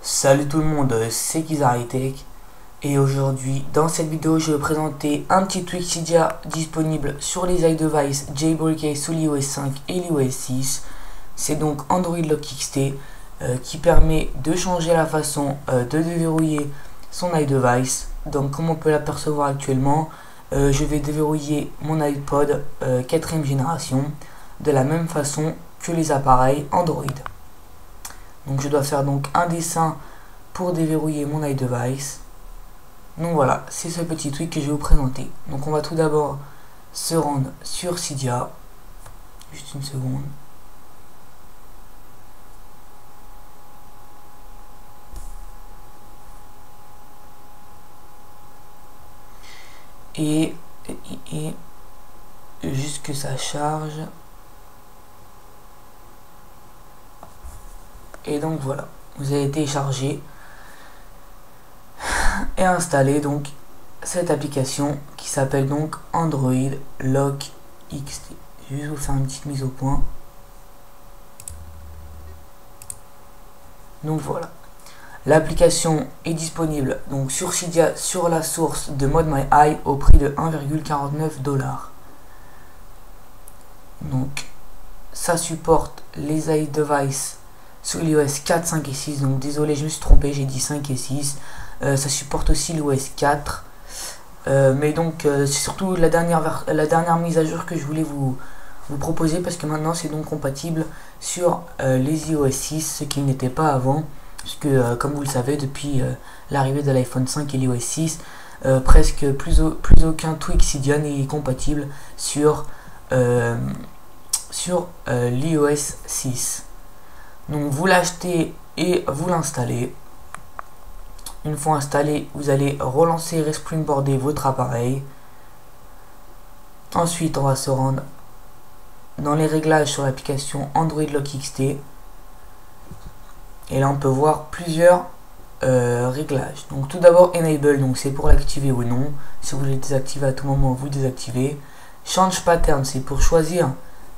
Salut tout le monde, c'est Kizartech et aujourd'hui dans cette vidéo je vais présenter un petit tweak Cydia disponible sur les iDevice jailbreakés sous l'iOS 5 et l'iOS 6. C'est donc Android Lock XT qui permet de changer la façon de déverrouiller son iDevice. Donc comme on peut l'apercevoir actuellement, je vais déverrouiller mon iPod 4ème génération de la même façon que les appareils Android. Donc je dois faire donc un dessin pour déverrouiller mon iDevice. Donc voilà, c'est ce petit tweak que je vais vous présenter. Donc on va tout d'abord se rendre sur Cydia. Juste une seconde. Et juste que ça charge. Et donc voilà, vous allez télécharger et installer donc cette application qui s'appelle donc Android Lock XT. Je vais vous faire une petite mise au point. Donc voilà, l'application est disponible donc sur Cydia sur la source de ModMyEye au prix de 1,49 $. Donc ça supporte les iDevice sur l'iOS 4, 5 et 6, donc désolé je me suis trompé, j'ai dit 5 et 6. Ça supporte aussi l'OS 4. Mais donc c'est surtout la dernière mise à jour que je voulais vous proposer, parce que maintenant c'est donc compatible sur les iOS 6, ce qui n'était pas avant. Parce que comme vous le savez, depuis l'arrivée de l'iPhone 5 et l'iOS 6, presque plus aucun tweak Cydia n'est compatible sur l'iOS 6. Donc vous l'achetez et vous l'installez. Une fois installé, vous allez relancer et respringboarder votre appareil. Ensuite, on va se rendre dans les réglages sur l'application Android Lock XT. Et là, on peut voir plusieurs réglages. Donc tout d'abord, Enable, donc c'est pour l'activer ou non. Si vous voulez le désactiver à tout moment, vous le désactivez. Change Pattern, c'est pour choisir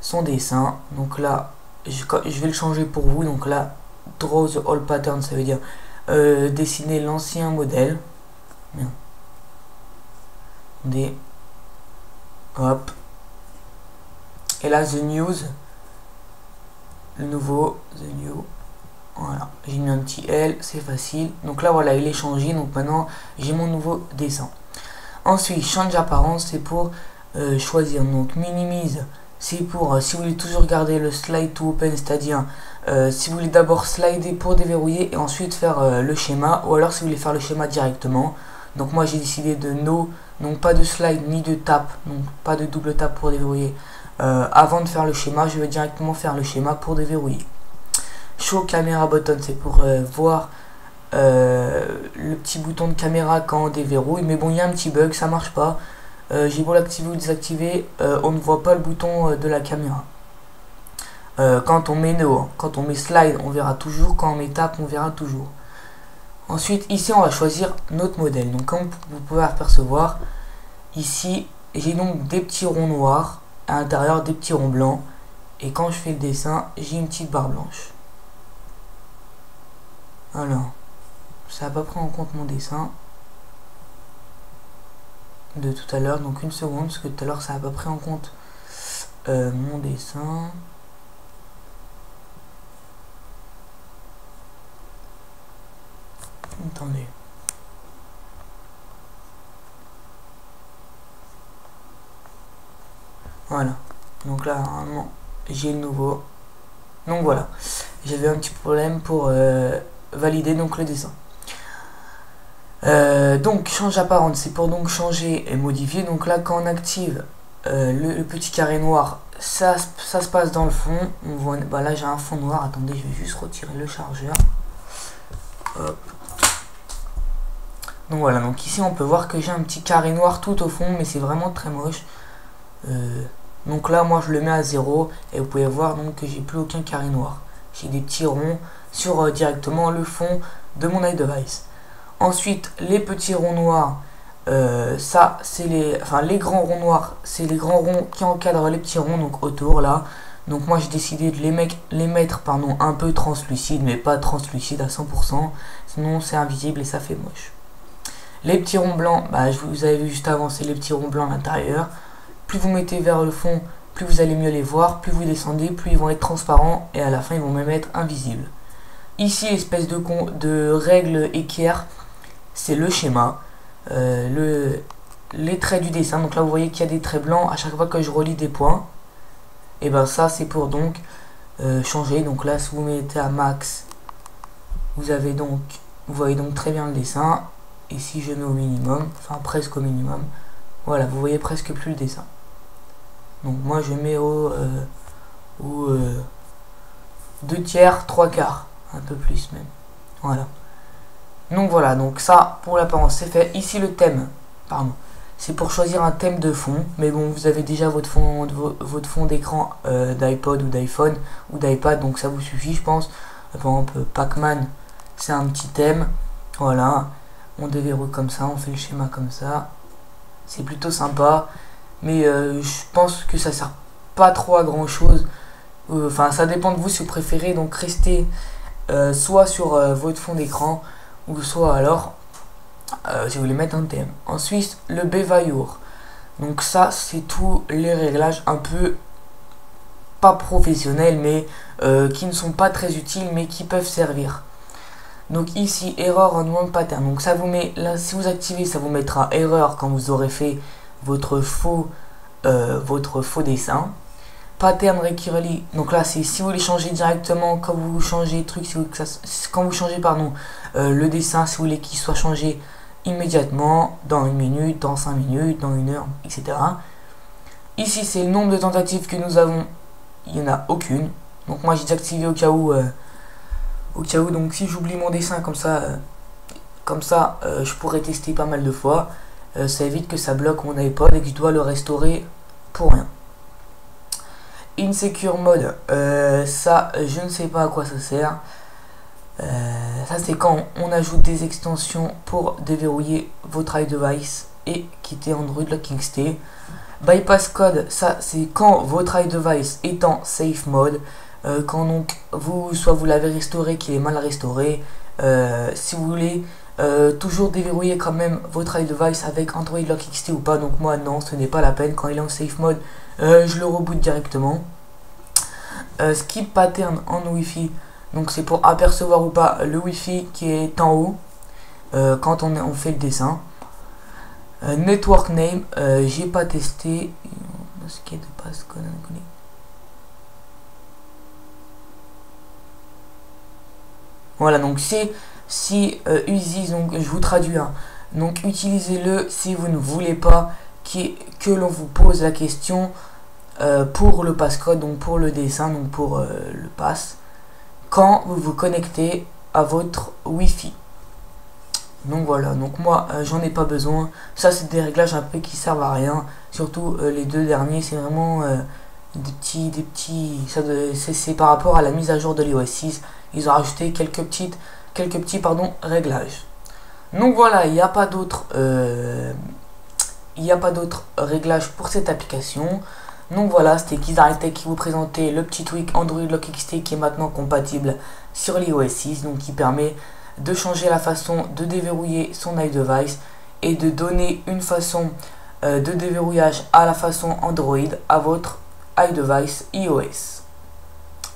son dessin. Donc là, je vais le changer pour vous. Donc là, Draw the All Pattern, ça veut dire dessiner l'ancien modèle. Bien. Hop. Et là, The News, le nouveau, The New. Voilà, j'ai mis un petit L, c'est facile. Donc là, voilà, il est changé. Donc maintenant, j'ai mon nouveau dessin. Ensuite, Change Apparence, c'est pour choisir. Donc minimise, c'est pour si vous voulez toujours garder le slide to open, c'est-à-dire si vous voulez d'abord slider pour déverrouiller et ensuite faire le schéma, ou alors si vous voulez faire le schéma directement. Donc moi j'ai décidé de no, donc pas de slide ni de tap, donc pas de double tap pour déverrouiller. Avant de faire le schéma, je vais directement faire le schéma pour déverrouiller. Show Camera Button, c'est pour voir le petit bouton de caméra quand on déverrouille. Mais bon, il y a un petit bug, ça marche pas. J'ai beau l'activer ou désactiver, on ne voit pas le bouton de la caméra. Quand on met no, quand on met slide, on verra toujours. Quand on met tap, on verra toujours. Ensuite, ici, on va choisir notre modèle. Donc, comme vous pouvez apercevoir, ici, j'ai donc des petits ronds noirs, à l'intérieur des petits ronds blancs. Et quand je fais le dessin, j'ai une petite barre blanche. Alors, ça n'a pas pris en compte mon dessin de tout à l'heure, donc une seconde, parce que tout à l'heure ça n'a pas pris en compte mon dessin. Attendez. Voilà, donc là normalement j'ai le nouveau. Donc voilà, j'avais un petit problème pour valider donc le dessin. Donc change apparence, c'est pour donc changer et modifier. Donc là quand on active le petit carré noir, ça se passe dans le fond. On voit, bah là j'ai un fond noir. Attendez, je vais juste retirer le chargeur. Hop. Donc voilà, donc ici on peut voir que j'ai un petit carré noir tout au fond, mais c'est vraiment très moche. Donc là moi je le mets à 0 et vous pouvez voir donc que j'ai plus aucun carré noir. J'ai des petits ronds sur directement le fond de mon iDevice. Ensuite, les petits ronds noirs, ça c'est les grands ronds noirs, c'est les grands ronds qui encadrent les petits ronds, donc autour là. Donc moi j'ai décidé de les mettre pardon, un peu translucides, mais pas translucides à 100%, sinon c'est invisible et ça fait moche. Les petits ronds blancs, bah, vous avez vu juste avant, c'est les petits ronds blancs à l'intérieur. Plus vous mettez vers le fond, plus vous allez mieux les voir, plus vous descendez, plus ils vont être transparents et à la fin ils vont même être invisibles. Ici, espèce de règle équerre, c'est le schéma, les traits du dessin. Donc là vous voyez qu'il y a des traits blancs à chaque fois que je relie des points. Et ben ça c'est pour donc changer. Donc là si vous mettez à max, vous voyez donc très bien le dessin. Et si je mets au minimum, enfin presque au minimum, voilà, vous voyez presque plus le dessin. Donc moi je mets au 2 tiers, 3 quarts, un peu plus même. Voilà. Donc voilà, donc ça pour l'apparence c'est fait. Ici le thème, pardon, c'est pour choisir un thème de fond. Mais bon, vous avez déjà votre fond d'écran d'iPod ou d'iPhone ou d'iPad, donc ça vous suffit je pense. Par exemple Pac-Man, c'est un petit thème. Voilà. On déverrouille comme ça, on fait le schéma comme ça. C'est plutôt sympa. Mais je pense que ça sert pas trop à grand chose. Enfin, ça dépend de vous si vous préférez. Donc restez soit sur votre fond d'écran, ou soit alors si vous voulez mettre un thème. Ensuite, le Bevayour. Donc ça, c'est tous les réglages un peu pas professionnels, mais qui ne sont pas très utiles, mais qui peuvent servir. Donc ici, erreur on one pattern. Donc ça vous met, là, si vous activez, ça vous mettra erreur quand vous aurez fait votre faux dessin. Pattern regularly. Donc là, c'est si vous les changez directement quand vous changez le truc, quand vous changez le dessin, si vous voulez qu'il soit changé immédiatement, dans 1 minute, dans 5 minutes, dans 1 heure, etc. Ici, c'est le nombre de tentatives que nous avons. Il n'y en a aucune. Donc moi, j'ai désactivé au cas où. Donc si j'oublie mon dessin comme ça, je pourrais tester pas mal de fois. Ça évite que ça bloque mon iPod et que je dois le restaurer pour rien. Insecure mode, ça je ne sais pas à quoi ça sert. Ça c'est quand on ajoute des extensions pour déverrouiller votre iDevice et quitter Android Locking Stay. Bypass code, ça c'est quand votre iDevice est en safe mode. Quand donc soit vous l'avez restauré qu'il est mal restauré, si vous voulez toujours déverrouiller quand même votre iDevice avec Android Lock XT ou pas. Donc moi non, ce n'est pas la peine. Quand il est en safe mode, je le reboot directement. Skip pattern en Wi-Fi, donc c'est pour apercevoir ou pas le Wi-Fi qui est en haut quand on fait le dessin. Network name, j'ai pas testé. Voilà, donc c'est si donc je vous traduis, hein. Donc utilisez-le si vous ne voulez pas que l'on vous pose la question pour le passcode, donc pour le dessin, donc pour le pass, quand vous vous connectez à votre Wi-Fi. Donc voilà, donc moi j'en ai pas besoin. Ça c'est des réglages un peu qui servent à rien. Surtout les deux derniers, c'est vraiment des petits. C'est par rapport à la mise à jour de l'iOS 6. Ils ont rajouté quelques petits réglages. Donc voilà, il n'y a pas d'autres réglages pour cette application. Donc voilà, c'était KizAriTech qui vous présentait le petit tweak Android Lock XT qui est maintenant compatible sur l'iOS 6, donc qui permet de changer la façon de déverrouiller son iDevice et de donner une façon de déverrouillage à la façon Android à votre iDevice iOS.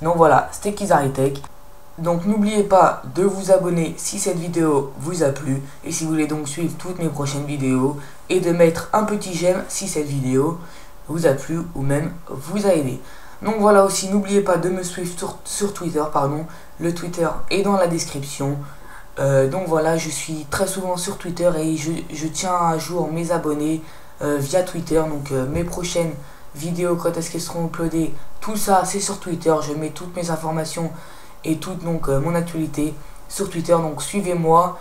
Donc voilà, c'était KizAriTech. Donc n'oubliez pas de vous abonner si cette vidéo vous a plu et si vous voulez donc suivre toutes mes prochaines vidéos, et de mettre un petit j'aime si cette vidéo vous a plu ou même vous a aidé. Donc voilà, aussi n'oubliez pas de me suivre sur Twitter, le Twitter est dans la description. Donc voilà, je suis très souvent sur Twitter et je tiens à jour mes abonnés via Twitter. Donc mes prochaines vidéos, quand est-ce qu'elles seront uploadées, tout ça c'est sur Twitter. Je mets toutes mes informations et toute mon actualité sur Twitter. Donc suivez-moi,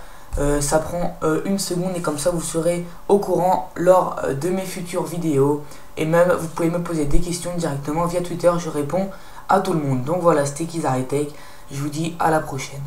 ça prend 1 seconde et comme ça vous serez au courant lors de mes futures vidéos. Et même vous pouvez me poser des questions directement via Twitter, je réponds à tout le monde. Donc voilà, c'était KizAriTech, je vous dis à la prochaine.